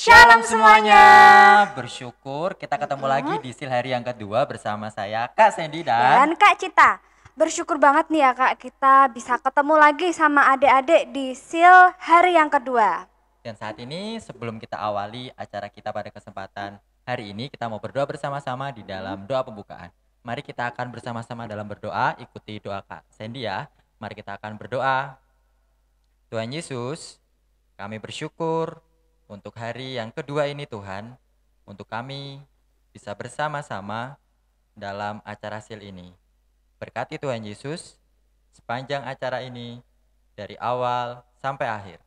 Shalom semuanya. Bersyukur kita ketemu lagi di Sil hari yang kedua bersama saya Kak Sandy dan Kak Cita. Bersyukur banget nih ya Kak, kita bisa ketemu lagi sama adik-adik di Sil hari yang kedua. Dan saat ini sebelum kita awali acara kita pada kesempatan hari ini, kita mau berdoa bersama-sama di dalam doa pembukaan. Mari kita akan bersama-sama dalam berdoa, ikuti doa Kak Sandy ya. Mari kita akan berdoa. Tuhan Yesus, kami bersyukur untuk hari yang kedua ini Tuhan, untuk kami bisa bersama-sama dalam acara Sil ini. Berkati Tuhan Yesus sepanjang acara ini dari awal sampai akhir.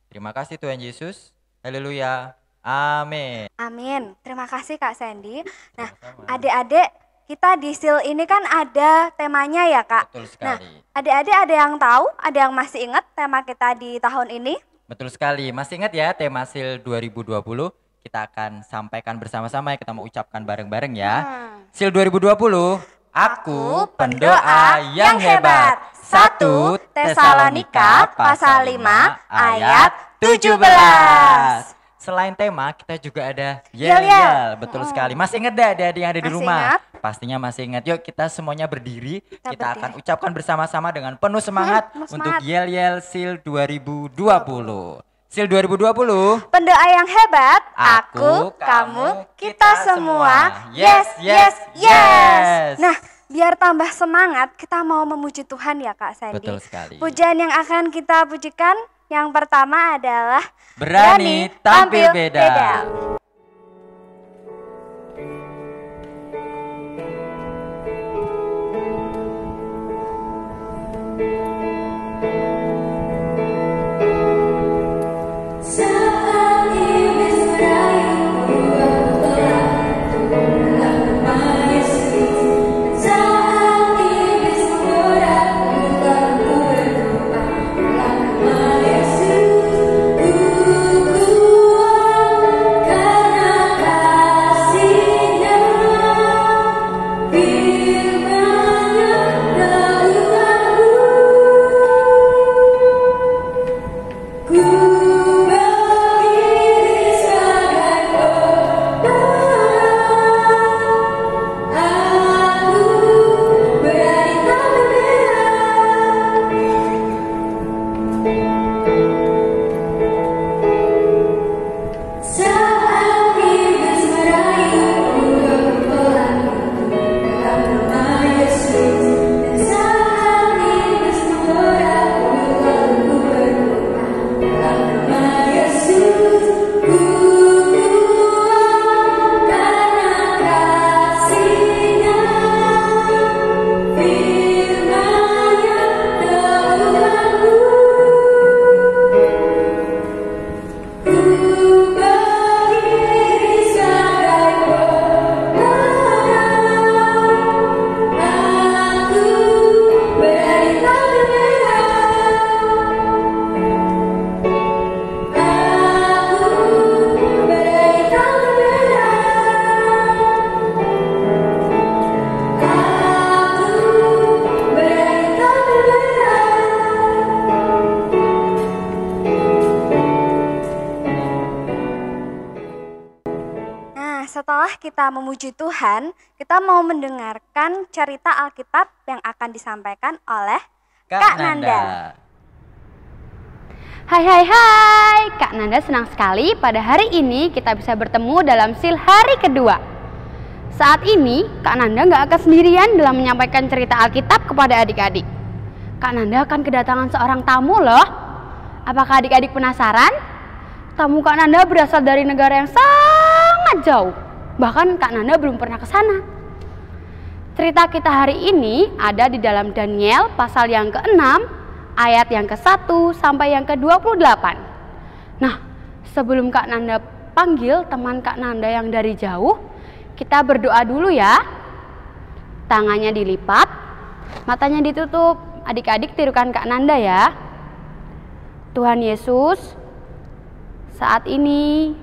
Terima kasih Tuhan Yesus. Haleluya. Amin. Amin. Terima kasih Kak Sandy. Nah, adik-adik, kita di Sil ini kan ada temanya ya Kak. Betul sekali. Nah, adik-adik ada yang tahu, ada yang masih ingat tema kita di tahun ini? Betul sekali. Masih ingat ya tema Sil 2020? Kita akan sampaikan bersama-sama ya, kita mau ucapkan bareng-bareng ya. Sil 2020, aku pendoa yang hebat. 1 Tesalonika pasal 5 ayat 17. Selain tema, kita juga ada yel-yel. Betul sekali. Masih ingat deh adik-adik yang ada di rumah? Ingat? Pastinya masih ingat. Yuk kita semuanya berdiri. Kita akan ucapkan bersama-sama dengan penuh semangat untuk yel-yel Sil 2020. Sil 2020. Pendoa yang hebat. Aku, kamu, kita semua. Yes, yes, yes. Nah, biar tambah semangat, kita mau memuji Tuhan ya Kak Sandy. Betul sekali. Pujian yang akan kita pujikan yang pertama adalah Berani Tampil Beda. Setelah kita memuji Tuhan, kita mau mendengarkan cerita Alkitab yang akan disampaikan oleh Kak Nanda. Hai, Kak Nanda senang sekali pada hari ini kita bisa bertemu dalam Sil hari kedua. Saat ini Kak Nanda gak akan sendirian dalam menyampaikan cerita Alkitab kepada adik-adik. Kak Nanda akan kedatangan seorang tamu loh. Apakah adik-adik penasaran? Tamu Kak Nanda berasal dari negara yang sangat jauh. Bahkan Kak Nanda belum pernah ke sana. Cerita kita hari ini ada di dalam Daniel pasal yang ke-6 ayat yang ke-1 sampai yang ke-28. Nah, sebelum Kak Nanda panggil teman Kak Nanda yang dari jauh, kita berdoa dulu ya. Tangannya dilipat, matanya ditutup. Adik-adik tirukan Kak Nanda ya. Tuhan Yesus, saat ini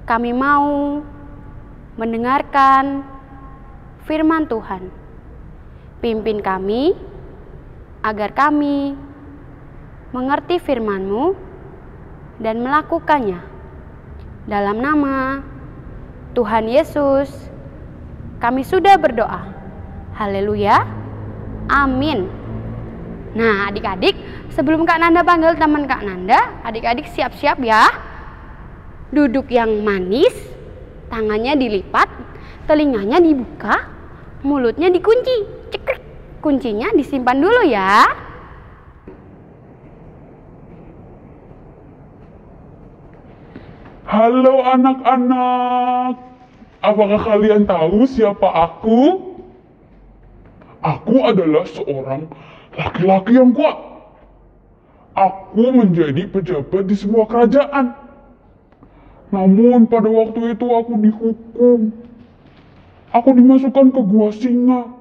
kami mau mendengarkan firman Tuhan. Pimpin kami agar kami mengerti firman-Mu dan melakukannya. Dalam nama Tuhan Yesus, kami sudah berdoa. Haleluya. Amin. Nah, adik-adik, sebelum Kak Nanda panggil teman Kak Nanda, adik-adik siap-siap ya. Duduk yang manis, tangannya dilipat, telinganya dibuka, mulutnya dikunci. Cekrek. Kuncinya disimpan dulu ya. Halo anak-anak, apakah kalian tahu siapa aku? Aku adalah seorang laki-laki yang kuat. Aku menjadi pejabat di sebuah kerajaan. Namun pada waktu itu aku dihukum. Aku dimasukkan ke gua singa.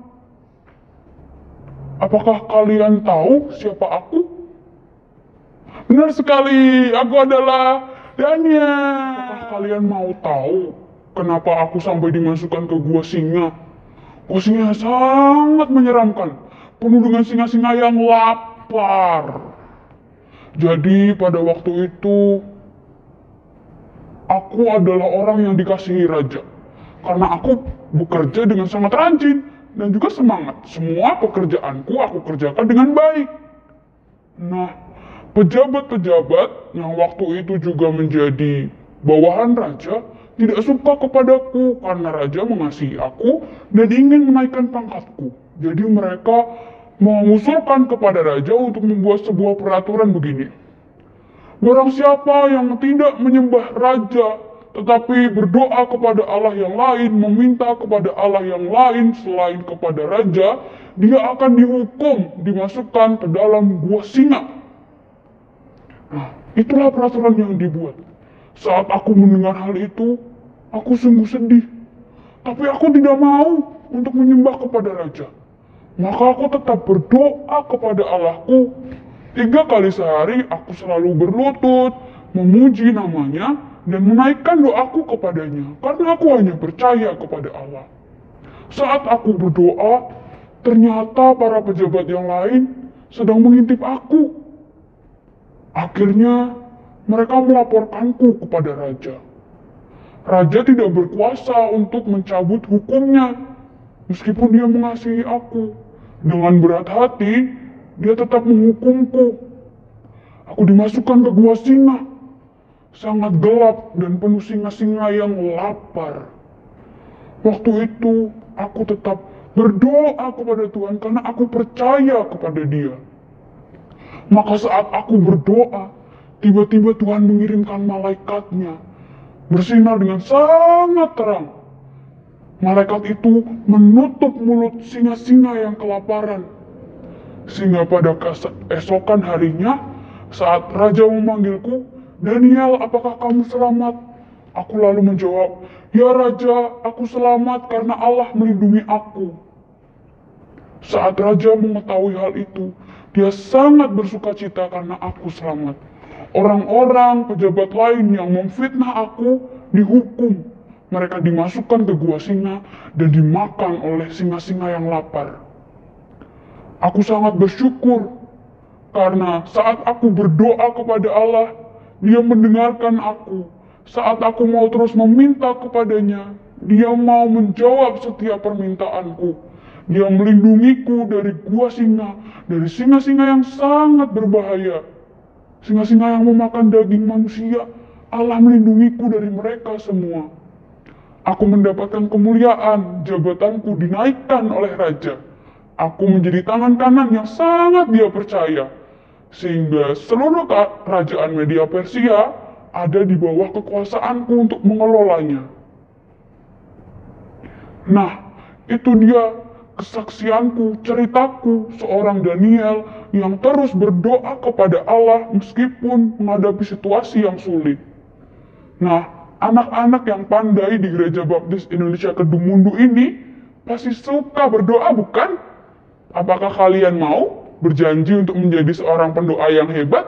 Apakah kalian tahu siapa aku? Benar sekali, aku adalah Daniel. Apakah kalian mau tahu kenapa aku sampai dimasukkan ke gua singa? Gua singa sangat menyeramkan, penuh dengan singa-singa yang lapar. Jadi pada waktu itu, aku adalah orang yang dikasihi raja. Karena aku bekerja dengan sangat rajin dan juga semangat. Semua pekerjaanku aku kerjakan dengan baik. Nah, pejabat-pejabat yang waktu itu juga menjadi bawahan raja tidak suka kepadaku karena raja mengasihi aku dan ingin menaikkan pangkatku. Jadi mereka mengusulkan kepada raja untuk membuat sebuah peraturan begini. Barang siapa yang tidak menyembah raja tetapi berdoa kepada Allah yang lain, meminta kepada Allah yang lain selain kepada raja, dia akan dihukum, dimasukkan ke dalam gua singa. Nah, itulah peraturan yang dibuat. Saat aku mendengar hal itu, aku sungguh sedih. Tapi aku tidak mau untuk menyembah kepada raja. Maka aku tetap berdoa kepada Allahku. 3 kali sehari aku selalu berlutut, memuji namanya, dan menaikkan doaku kepadanya. Karena aku hanya percaya kepada Allah. Saat aku berdoa, ternyata para pejabat yang lain sedang mengintip aku. Akhirnya, mereka melaporkanku kepada raja. Raja tidak berkuasa untuk mencabut hukumnya, meskipun dia mengasihi aku. Dengan berat hati, dia tetap menghukumku. Aku dimasukkan ke gua singa, sangat gelap dan penuh singa-singa yang lapar. Waktu itu, aku tetap berdoa kepada Tuhan karena aku percaya kepada Dia. Maka saat aku berdoa, tiba-tiba Tuhan mengirimkan malaikatnya, bersinar dengan sangat terang. Malaikat itu menutup mulut singa-singa yang kelaparan. Sehingga pada keesokan harinya, saat raja memanggilku, Daniel, apakah kamu selamat? Aku lalu menjawab, ya raja, aku selamat karena Allah melindungi aku. Saat raja mengetahui hal itu, dia sangat bersukacita karena aku selamat. Orang-orang pejabat lain yang memfitnah aku dihukum. Mereka dimasukkan ke gua singa dan dimakan oleh singa-singa yang lapar. Aku sangat bersyukur karena saat aku berdoa kepada Allah, Dia mendengarkan aku. Saat aku mau terus meminta kepadanya, Dia mau menjawab setiap permintaanku. Dia melindungiku dari gua singa, dari singa-singa yang sangat berbahaya. Singa-singa yang memakan daging manusia, Allah melindungiku dari mereka semua. Aku mendapatkan kemuliaan, jabatanku dinaikkan oleh raja. Aku menjadi tangan kanan yang sangat dia percaya. Sehingga seluruh kerajaan Media Persia ada di bawah kekuasaanku untuk mengelolanya. Nah, itu dia kesaksianku, ceritaku, seorang Daniel yang terus berdoa kepada Allah meskipun menghadapi situasi yang sulit. Nah, anak-anak yang pandai di Gereja Baptis Indonesia Kedungmundu ini pasti suka berdoa, bukan? Apakah kalian mau berjanji untuk menjadi seorang pendoa yang hebat,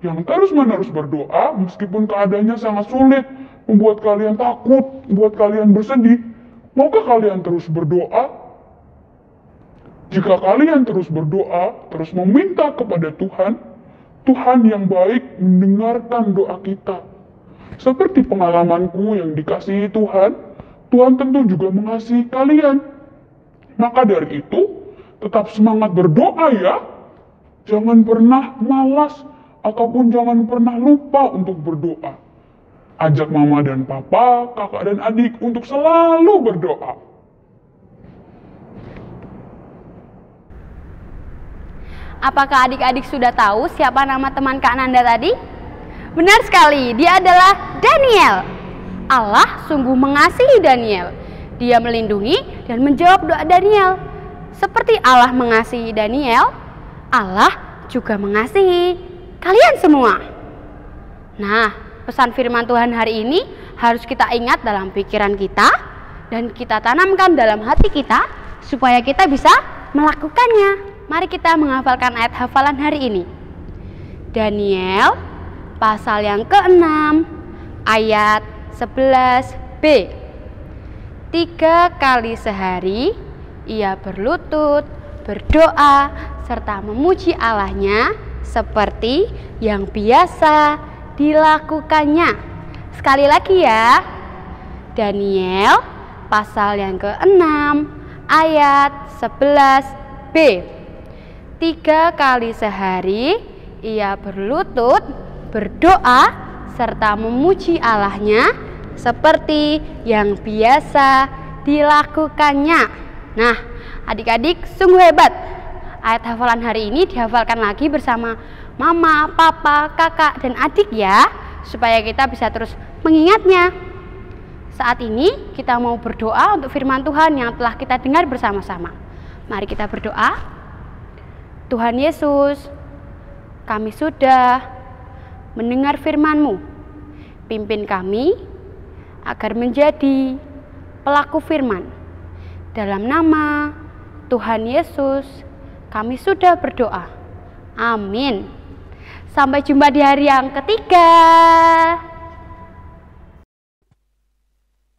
yang terus-menerus berdoa meskipun keadaannya sangat sulit, membuat kalian takut, membuat kalian bersedih? Maukah kalian terus berdoa? Jika kalian terus berdoa, terus meminta kepada Tuhan, Tuhan yang baik mendengarkan doa kita. Seperti pengalamanku yang dikasihi Tuhan, Tuhan tentu juga mengasihi kalian. Maka dari itu, tetap semangat berdoa ya. Jangan pernah malas ataupun jangan pernah lupa untuk berdoa. Ajak mama dan papa, kakak dan adik untuk selalu berdoa. Apakah adik-adik sudah tahu siapa nama teman Kak Nanda tadi? Benar sekali, dia adalah Daniel. Allah sungguh mengasihi Daniel. Dia melindungi dan menjawab doa Daniel. Seperti Allah mengasihi Daniel, Allah juga mengasihi kalian semua. Nah, pesan firman Tuhan hari ini harus kita ingat dalam pikiran kita dan kita tanamkan dalam hati kita supaya kita bisa melakukannya. Mari kita menghafalkan ayat hafalan hari ini. Daniel pasal yang ke-6 ayat 11b. 3 kali sehari ia berlutut, berdoa, serta memuji Allahnya seperti yang biasa dilakukannya. Sekali lagi ya. Daniel pasal yang ke-6 ayat 11b. 3 kali sehari ia berlutut, berdoa, serta memuji Allahnya seperti yang biasa dilakukannya. Nah, adik-adik sungguh hebat. Ayat hafalan hari ini dihafalkan lagi bersama mama, papa, kakak, dan adik ya, supaya kita bisa terus mengingatnya. Saat ini kita mau berdoa untuk firman Tuhan yang telah kita dengar bersama-sama. Mari kita berdoa. Tuhan Yesus, kami sudah mendengar firman-Mu. Pimpin kami agar menjadi pelaku firman. Dalam nama Tuhan Yesus, kami sudah berdoa. Amin. Sampai jumpa di hari yang ketiga.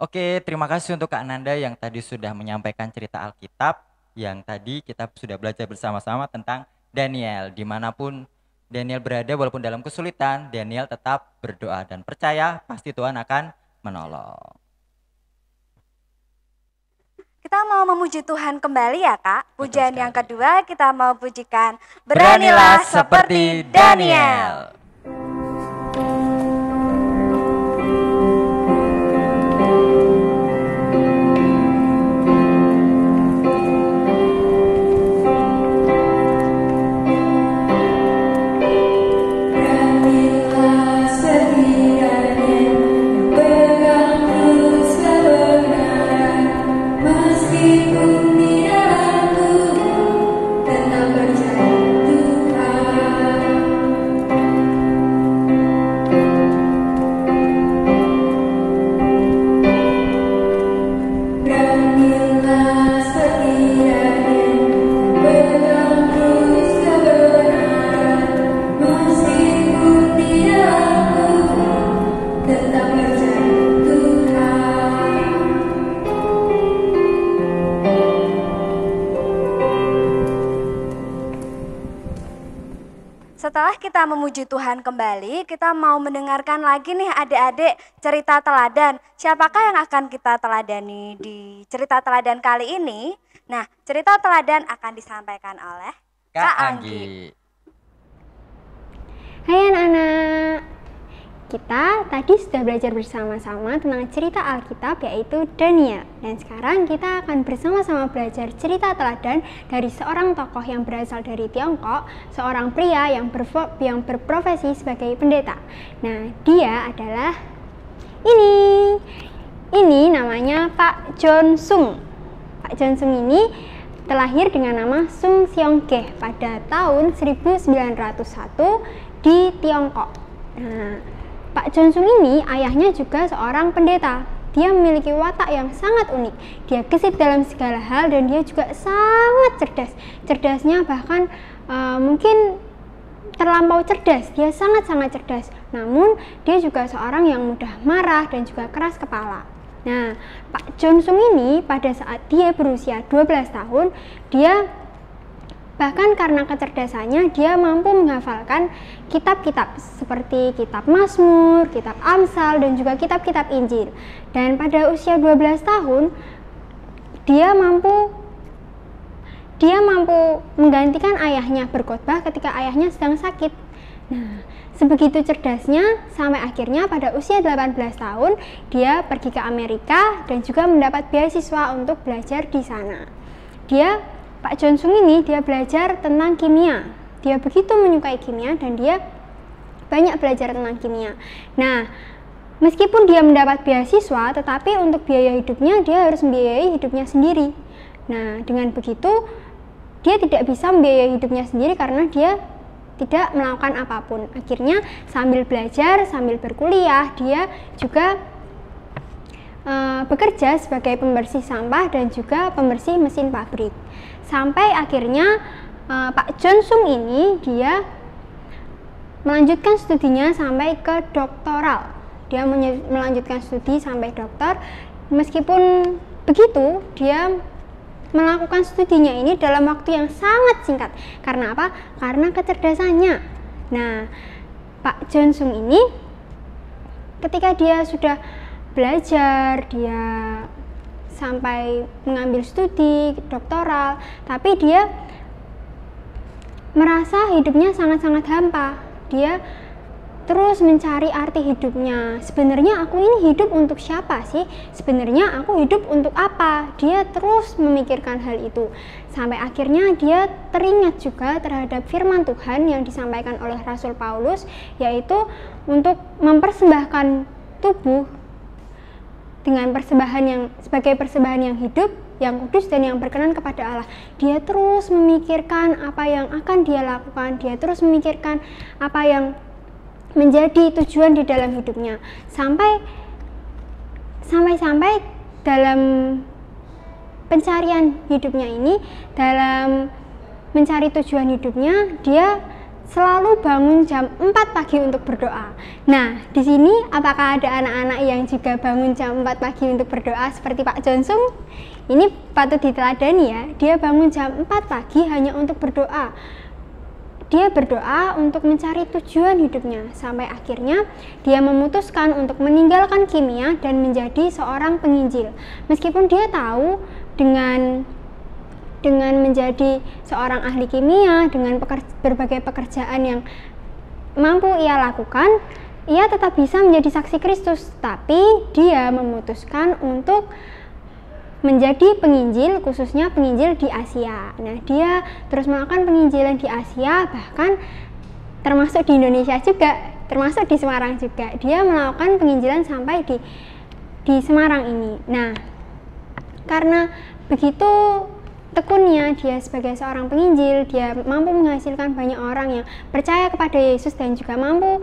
Oke, terima kasih untuk Kak Nanda yang tadi sudah menyampaikan cerita Alkitab. Yang tadi kita sudah belajar bersama-sama tentang Daniel. Dimanapun Daniel berada, walaupun dalam kesulitan, Daniel tetap berdoa dan percaya pasti Tuhan akan menolong. Kita mau memuji Tuhan kembali ya Kak. Pujian yang kedua kita mau pujikan Beranilah Seperti Daniel. Setelah kita memuji Tuhan kembali, kita mau mendengarkan lagi nih adik-adik cerita teladan. Siapakah yang akan kita teladani di cerita teladan kali ini? Nah, cerita teladan akan disampaikan oleh Kak Anggi. Hai anak-anak, kita tadi sudah belajar bersama-sama tentang cerita Alkitab yaitu Daniel. Dan sekarang kita akan bersama-sama belajar cerita teladan dari seorang tokoh yang berasal dari Tiongkok, seorang pria yang berprofesi sebagai pendeta. Nah, dia adalah ini namanya Pak John Sung. Pak John Sung ini terlahir dengan nama Sung Siong Ge pada tahun 1901 di Tiongkok. Nah, Pak John Sung ini ayahnya juga seorang pendeta. Dia memiliki watak yang sangat unik. Dia gesit dalam segala hal dan dia juga sangat cerdas. Cerdasnya bahkan mungkin terlampau cerdas. Dia sangat-sangat cerdas. Namun dia juga seorang yang mudah marah dan juga keras kepala. Nah, Pak John Sung ini pada saat dia berusia 12 tahun, dia Bahkan karena kecerdasannya, dia mampu menghafalkan kitab-kitab seperti kitab Mazmur, kitab Amsal, dan juga kitab-kitab Injil. Dan pada usia 12 tahun, dia mampu menggantikan ayahnya berkhotbah ketika ayahnya sedang sakit. Nah, sebegitu cerdasnya sampai akhirnya pada usia 18 tahun, dia pergi ke Amerika dan juga mendapat beasiswa untuk belajar di sana. Pak John Sung ini dia belajar tentang kimia. Dia begitu menyukai kimia dan dia banyak belajar tentang kimia. Nah, meskipun dia mendapat beasiswa, tetapi untuk biaya hidupnya dia harus membiayai hidupnya sendiri. Nah, dengan begitu dia tidak bisa membiayai hidupnya sendiri karena dia tidak melakukan apapun. Akhirnya sambil belajar, sambil berkuliah, dia juga bekerja sebagai pembersih sampah dan juga pembersih mesin pabrik. Sampai akhirnya Pak John Sung ini dia melanjutkan studinya sampai ke doktoral. Dia melanjutkan studi sampai doktor. Meskipun begitu, dia melakukan studinya ini dalam waktu yang sangat singkat. Karena apa? Karena kecerdasannya. Nah, Pak John Sung ini ketika dia sudah belajar, dia sampai mengambil studi doktoral, tapi dia merasa hidupnya sangat-sangat hampa. Dia terus mencari arti hidupnya. Sebenarnya aku ini hidup untuk siapa sih? Sebenarnya aku hidup untuk apa? Dia terus memikirkan hal itu. Sampai akhirnya dia teringat juga terhadap firman Tuhan yang disampaikan oleh Rasul Paulus, yaitu untuk mempersembahkan tubuh dengan sebagai persembahan yang hidup, yang kudus dan yang berkenan kepada Allah. Dia terus memikirkan apa yang akan dia lakukan, dia terus memikirkan apa yang menjadi tujuan di dalam hidupnya. Sampai dalam pencarian hidupnya ini, dalam mencari tujuan hidupnya, dia selalu bangun jam 4 pagi untuk berdoa. Nah, di sini apakah ada anak-anak yang juga bangun jam 4 pagi untuk berdoa seperti Pak John Sung? Ini patut diteladani ya. Dia bangun jam 4 pagi hanya untuk berdoa. Dia berdoa untuk mencari tujuan hidupnya. Sampai akhirnya dia memutuskan untuk meninggalkan kimia dan menjadi seorang penginjil. Meskipun dia tahu dengan menjadi seorang ahli kimia, dengan berbagai pekerjaan yang mampu ia lakukan, ia tetap bisa menjadi saksi Kristus. Tapi dia memutuskan untuk menjadi penginjil, khususnya penginjil di Asia. Nah, dia terus melakukan penginjilan di Asia, bahkan termasuk di Indonesia juga, termasuk di Semarang juga. Dia melakukan penginjilan sampai di Semarang ini. Nah, karena begitu tekunnya dia sebagai seorang penginjil, dia mampu menghasilkan banyak orang yang percaya kepada Yesus dan juga mampu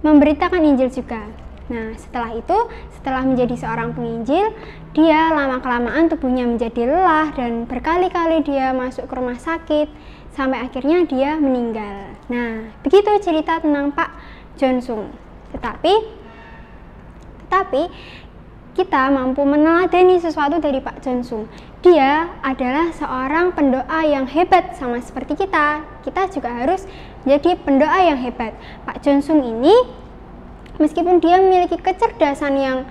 memberitakan Injil juga. Nah, setelah menjadi seorang penginjil, dia lama-kelamaan tubuhnya menjadi lelah dan berkali-kali dia masuk ke rumah sakit sampai akhirnya dia meninggal. Nah, begitu cerita tentang Pak John Sung. Tetapi kita mampu meneladani sesuatu dari Pak John Sung. Dia adalah seorang pendoa yang hebat sama seperti kita. Kita juga harus menjadi pendoa yang hebat. Pak John Sung ini meskipun dia memiliki kecerdasan yang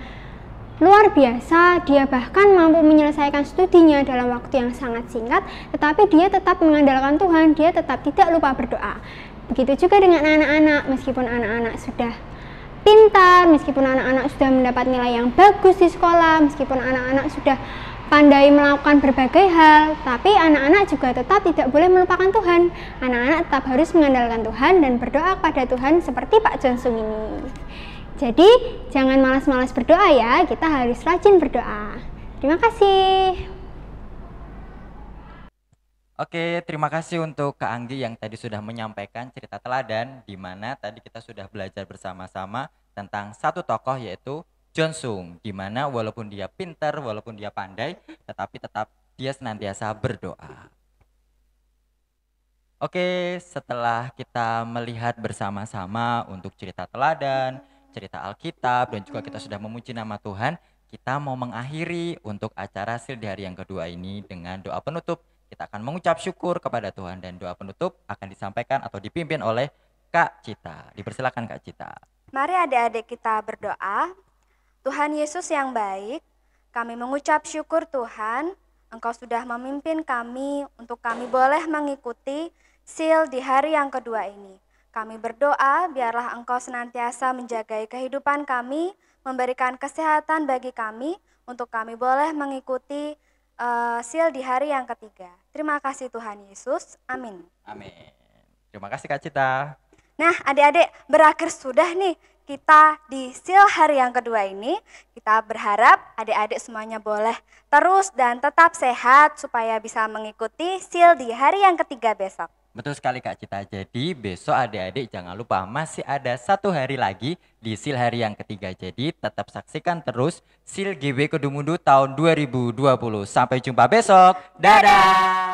luar biasa, dia bahkan mampu menyelesaikan studinya dalam waktu yang sangat singkat, tetapi dia tetap mengandalkan Tuhan, dia tetap tidak lupa berdoa. Begitu juga dengan anak-anak, meskipun anak-anak sudah pintar, meskipun anak-anak sudah mendapat nilai yang bagus di sekolah, meskipun anak-anak sudah pandai melakukan berbagai hal, tapi anak-anak juga tetap tidak boleh melupakan Tuhan. Anak-anak tetap harus mengandalkan Tuhan dan berdoa kepada Tuhan seperti Pak John Sung ini. Jadi, jangan malas-malas berdoa ya, kita harus rajin berdoa. Terima kasih. Oke, terima kasih untuk Kak Anggi yang tadi sudah menyampaikan cerita teladan, di mana tadi kita sudah belajar bersama-sama tentang satu tokoh yaitu John Sung, di mana walaupun dia pintar, walaupun dia pandai, tetapi tetap dia senantiasa berdoa. Oke, setelah kita melihat bersama-sama untuk cerita teladan, cerita Alkitab, dan juga kita sudah memuji nama Tuhan, kita mau mengakhiri untuk acara Sil di hari yang kedua ini dengan doa penutup kita akan mengucap syukur kepada Tuhan dan doa penutup akan disampaikan atau dipimpin oleh Kak Cita. Dipersilakan Kak Cita. Mari adik-adik kita berdoa. Tuhan Yesus yang baik, kami mengucap syukur Tuhan, Engkau sudah memimpin kami untuk kami boleh mengikuti seal di hari yang kedua ini. Kami berdoa biarlah Engkau senantiasa menjagai kehidupan kami, memberikan kesehatan bagi kami untuk kami boleh mengikuti seal di hari yang ketiga. Terima kasih Tuhan Yesus. Amin. Amin. Terima kasih Kak Cita. Nah adik-adik, berakhir sudah nih kita di seal hari yang kedua ini. Kita berharap adik-adik semuanya boleh terus dan tetap sehat supaya bisa mengikuti seal di hari yang ketiga besok. Betul sekali Kak Cita. Jadi besok adik-adik jangan lupa masih ada 1 hari lagi di seal hari yang ketiga. Jadi tetap saksikan terus seal GB Kedumudu tahun 2020. Sampai jumpa besok. Dadah.